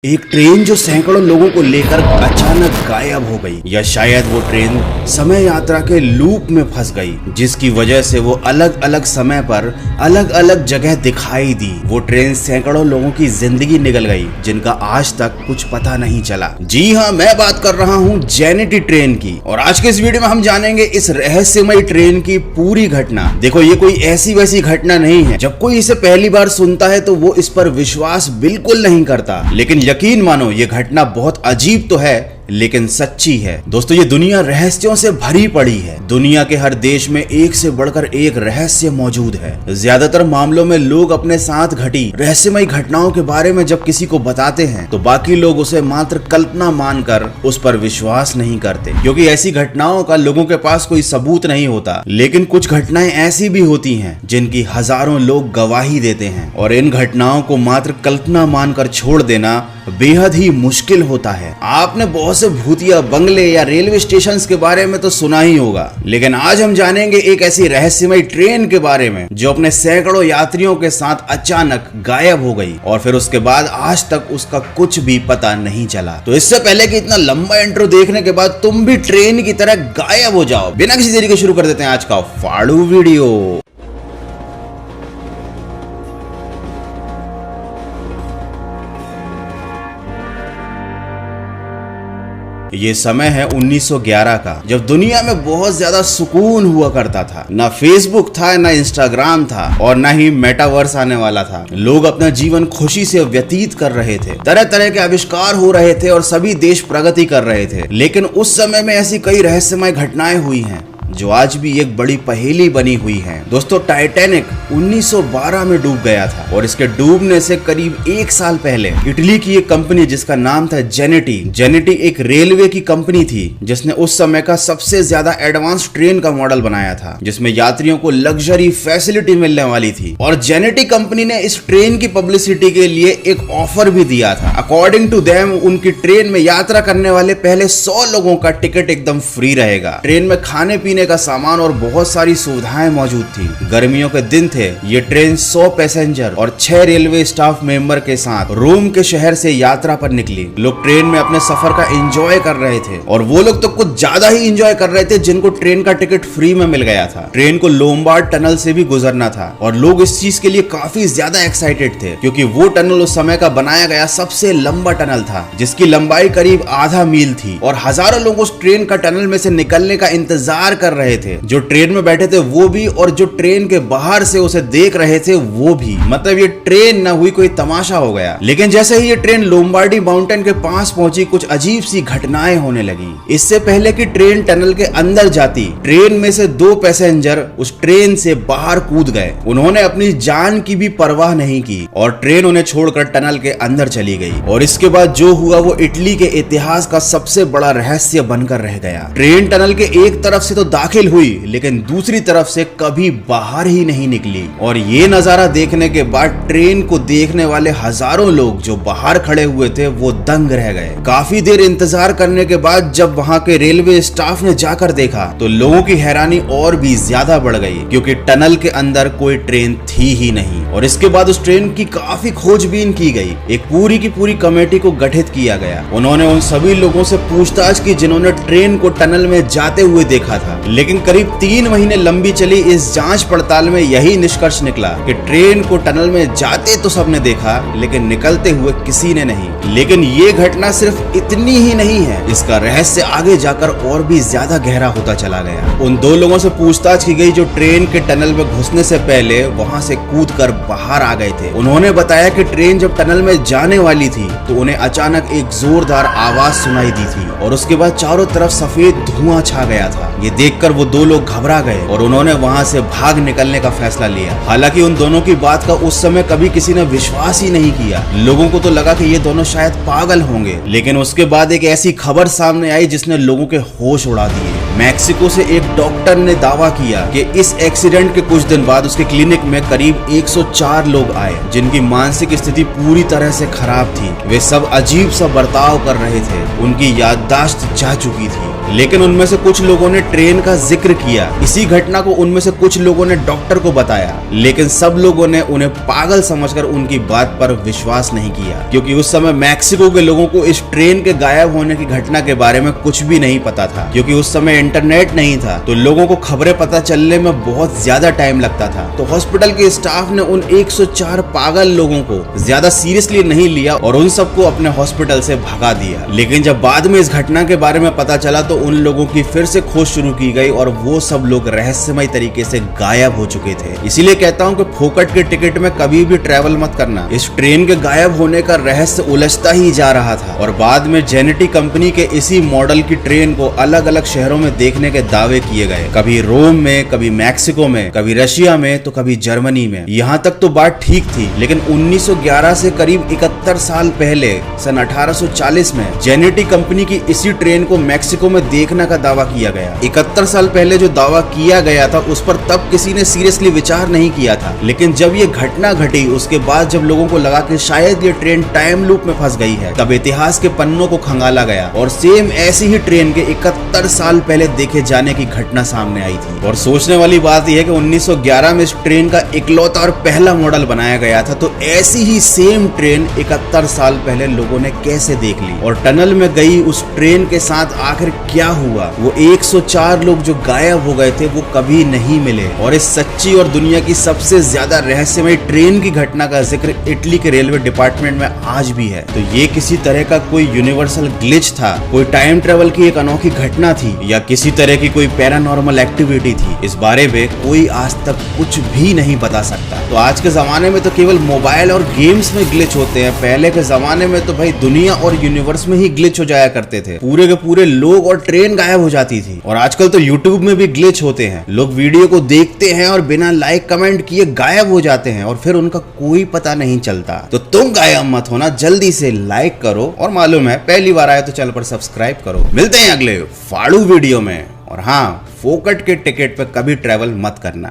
एक ट्रेन जो सैकड़ों लोगों को लेकर अचानक गायब हो गई, या शायद वो ट्रेन समय यात्रा के लूप में फंस गई, जिसकी वजह से वो अलग अलग समय पर अलग अलग जगह दिखाई दी। वो ट्रेन सैकड़ों लोगों की जिंदगी निगल गई, जिनका आज तक कुछ पता नहीं चला। जी हाँ, मैं बात कर रहा हूँ जेनेटी ट्रेन की। और आज के इस वीडियो में हम जानेंगे इस रहस्यमयी ट्रेन की पूरी घटना। देखो, ये कोई ऐसी वैसी घटना नहीं है। जब कोई इसे पहली बार सुनता है तो वो इस पर विश्वास बिल्कुल नहीं करता, लेकिन यकीन मानो ये घटना बहुत अजीब तो है लेकिन सच्ची है। दोस्तों, ये दुनिया रहस्यों से भरी पड़ी है। दुनिया के हर देश में एक से बढ़कर एक रहस्य मौजूद है। ज्यादातर मामलों में लोग अपने साथ घटी रहस्यमयी घटनाओं के बारे में जब किसी को बताते हैं तो बाकी लोग उसे मात्र कल्पना मानकर उस पर विश्वास नहीं करते, क्योंकि ऐसी घटनाओं का लोगों के पास कोई सबूत नहीं होता। लेकिन कुछ घटनाएं ऐसी भी होती हैं जिनकी हजारों लोग गवाही देते हैं, और इन घटनाओं को मात्र कल्पना मानकर छोड़ देना बेहद ही मुश्किल होता है। आपने बहुत से भूतिया बंगले या रेलवे स्टेशंस के बारे में तो सुना ही होगा, लेकिन आज हम जानेंगे एक ऐसी रहस्यमयी ट्रेन के बारे में जो अपने सैकड़ों यात्रियों के साथ अचानक गायब हो गई, और फिर उसके बाद आज तक उसका कुछ भी पता नहीं चला। तो इससे पहले कि इतना लंबा इंट्रो देखने के बाद तुम भी ट्रेन की तरह गायब हो जाओ, बिना किसी देरी के शुरू कर देते हैं आज का फाड़ू वीडियो। ये समय है 1911 का, जब दुनिया में बहुत ज्यादा सुकून हुआ करता था। ना फेसबुक था, ना इंस्टाग्राम था, और ना ही मेटावर्स आने वाला था। लोग अपना जीवन खुशी से व्यतीत कर रहे थे, तरह तरह के आविष्कार हो रहे थे और सभी देश प्रगति कर रहे थे। लेकिन उस समय में ऐसी कई रहस्यमय घटनाएं हुई हैं जो आज भी एक बड़ी पहेली बनी हुई है। दोस्तों, टाइटैनिक 1912 में डूब गया था, और इसके डूबने से करीब एक साल पहले इटली की एक कंपनी जिसका नाम था जेनेटी एक रेलवे की कंपनी थी, जिसने उस समय का सबसे ज्यादा एडवांस ट्रेन का मॉडल बनाया था, जिसमें यात्रियों को लग्जरी फैसिलिटी मिलने वाली थी। और जेनेटी कंपनी ने इस ट्रेन की पब्लिसिटी के लिए एक ऑफर भी दिया था। अकॉर्डिंग टू देम, उनकी ट्रेन में यात्रा करने वाले पहले 100 लोगों का टिकट एकदम फ्री रहेगा। ट्रेन में खाने पीने का सामान और बहुत सारी सुविधाएं मौजूद थी। गर्मियों के दिन थे। ये ट्रेन 100 पैसेंजर और 6 रेलवे स्टाफ मेंबर के साथ रोम के शहर से यात्रा पर निकली। लोग ट्रेन में अपने सफर का एंजॉय कर रहे थे, और वो लोग तो कुछ ज्यादा ही एंजॉय कर रहे थे जिनको ट्रेन का टिकट फ्री में मिल गया था। ट्रेन को लोम्बार्ड टनल से भी गुजरना था, और लोग इस चीज के लिए काफी ज्यादा एक्साइटेड थे, क्योंकि वो टनल उस समय का बनाया गया सबसे लंबा टनल था, जिसकी लंबाई करीब आधा मील थी। और हजारों लोग उस ट्रेन का टनल में से निकलने का इंतजार कर रहे थे। जो ट्रेन में बैठे थे वो भी, और जो ट्रेन के बाहर से उसे देख रहे थे वो भी। मतलब ये ट्रेन न हुई कोई तमाशा हो गया। लेकिन जैसे ही ये ट्रेन लोम्बार्डी माउंटेन के पास पहुंची, कुछ अजीब सी घटनाएं होने लगी। इससे पहले कि ट्रेन टनल के अंदर जाती, ट्रेन में से 2 पैसेंजर उस ट्रेन से बाहर कूद गए। उन्होंने अपनी जान की भी परवाह नहीं की, और ट्रेन उन्हें छोड़कर टनल के अंदर चली गई। और इसके बाद जो हुआ वो इटली के इतिहास का सबसे बड़ा रहस्य बनकर रह गया। ट्रेन टनल के एक तरफ से तो दाखिल हुई, लेकिन दूसरी तरफ से कभी बाहर ही नहीं निकली। और ये नजारा देखने के बाद ट्रेन को देखने वाले हजारों लोग जो बाहर खड़े हुए थे वो दंग रह गए। काफी देर इंतजार करने के बाद जब वहां के रेलवे स्टाफ ने जाकर देखा तो लोगों की हैरानी और भी ज्यादा बढ़ गई, क्योंकि टनल के अंदर कोई ट्रेन थी ही नहीं। और इसके बाद उस ट्रेन की काफी खोजबीन की गई। एक पूरी की पूरी कमेटी को गठित किया गया। उन्होंने उन सभी लोगों से पूछताछ की जिन्होंने ट्रेन को टनल में जाते हुए देखा था। लेकिन करीब 3 महीने लंबी चली इस जांच पड़ताल में यही निष्कर्ष निकला कि ट्रेन को टनल में जाते तो सबने देखा, लेकिन निकलते हुए किसी ने नहीं। लेकिन ये घटना सिर्फ इतनी ही नहीं है, इसका रहस्य आगे जाकर और भी ज्यादा गहरा होता चला गया। उन 2 लोगों से पूछताछ की गई जो ट्रेन के टनल में घुसने से पहले वहां से कूदकर बाहर आ गए थे। उन्होंने बताया कि ट्रेन जब टनल में जाने वाली थी तो उन्हें अचानक एक जोरदार आवाज सुनाई दी थी, और उसके बाद चारों तरफ सफेद धुआं छा गया था। ये देखकर वो 2 लोग घबरा गए और उन्होंने वहां से भाग निकलने का फैसला लिया। हालांकि उन दोनों की बात का उस समय कभी किसी ने विश्वास ही नहीं किया। लोगों को तो लगा कि ये दोनों शायद पागल होंगे। लेकिन उसके बाद एक ऐसी खबर सामने आई जिसने लोगों के होश उड़ा दिए। मैक्सिको से एक डॉक्टर ने दावा किया कि इस एक्सीडेंट के कुछ दिन बाद उसके क्लिनिक में करीब 104 लोग आए जिनकी मानसिक स्थिति पूरी तरह से खराब थी। वे सब अजीब सा बर्ताव कर रहे थे, उनकी याददाश्त जा चुकी थी, लेकिन उनमें से कुछ लोगों ने ट्रेन का जिक्र किया। इसी घटना को उनमें से कुछ लोगों ने डॉक्टर को बताया, लेकिन सब लोगों ने उन्हें पागल समझकर उनकी बात पर विश्वास नहीं किया, क्योंकि उस समय मैक्सिको के लोगों को इस ट्रेन के गायब होने की घटना के बारे में कुछ भी नहीं पता था। क्योंकि उस समय इंटरनेट नहीं था, तो लोगों को खबरें पता चलने में बहुत ज्यादा टाइम लगता था। तो हॉस्पिटल के स्टाफ ने उन 104 पागल लोगों को ज्यादा सीरियसली नहीं लिया और उन सबको अपने हॉस्पिटल से भगा दिया। लेकिन जब बाद में इस घटना के बारे में पता चला तो उन लोगों की फिर से खोज शुरू की गई और वो सब लोग रहस्यमय तरीके से गायब हो चुके थे। इसीलिए कहता हूँ कि फोकट के टिकट में कभी भी ट्रेवल मत करना। इस ट्रेन के गायब होने का रहस्य उलझता ही जा रहा था और बाद में जेनेटी कंपनी के इसी मॉडल की ट्रेन को अलग अलग शहरों में देखने के दावे किए गए, कभी रोम में, कभी मैक्सिको में, कभी रशिया में, तो कभी जर्मनी में। यहाँ तक तो बात ठीक थी, लेकिन 1911 से करीब 71 साल पहले सन 1840 में जेनेटी कंपनी की इसी ट्रेन को मैक्सिको में देखने का दावा किया गया। 71 साल पहले जो दावा किया गया था उस पर तब किसी ने सीरियसली विचार नहीं किया था, लेकिन जब ये घटना घटी उसके बाद जब लोगों को लगा कि शायद ये ट्रेन टाइम लूप में फंस गई है, तब इतिहास के पन्नों को खंगाला गया और सेम ऐसी ही ट्रेन के 71 साल पहले देखे जाने की घटना सामने आई थी। और सोचने वाली बात यह है कि 1911 में इस ट्रेन का इकलौता और पहला मॉडल बनाया गया था, तो ऐसी ही सेम ट्रेन 71 साल पहले लोगों ने कैसे देख ली और टनल में गई उस ट्रेन के साथ आखिर क्या हुआ। वो 104 लोग जो गायब हो गए थे वो कभी नहीं मिले। और इस सच्ची और दुनिया की सबसे ज्यादा रहस्यमय ट्रेन की घटना का जिक्र इटली के रेलवे डिपार्टमेंट में आज भी है। तो ये किसी तरह का कोई यूनिवर्सल ग्लिच था, कोई टाइम ट्रेवल की एक अनोखी घटना थी, या किसी तरह की कोई पैरानॉर्मल एक्टिविटी थी, इस बारे में कोई आज तक कुछ भी नहीं बता सकता। तो आज के जमाने में तो केवल मोबाइल और गेम्स में ग्लिच होते हैं, पहले के जमाने में तो भाई दुनिया और यूनिवर्स में ही ग्लिच हो जाया करते थे। पूरे के पूरे लोग और ट्रेन गायब हो जाती थी। और आजकल तो यूट्यूब में भी ग्लिच होते हैं, लोग वीडियो को देखते हैं और बिना लाइक कमेंट किए गायब हो जाते हैं और फिर उनका कोई पता नहीं चलता। तो तुम गायब मत होना, जल्दी से लाइक करो और मालूम है पहली बार आए तो चैनल पर सब्सक्राइब करो। मिलते हैं अगले फाड़ू वीडियो में। और हाँ, फोकट के टिकट पे कभी ट्रेवल मत करना।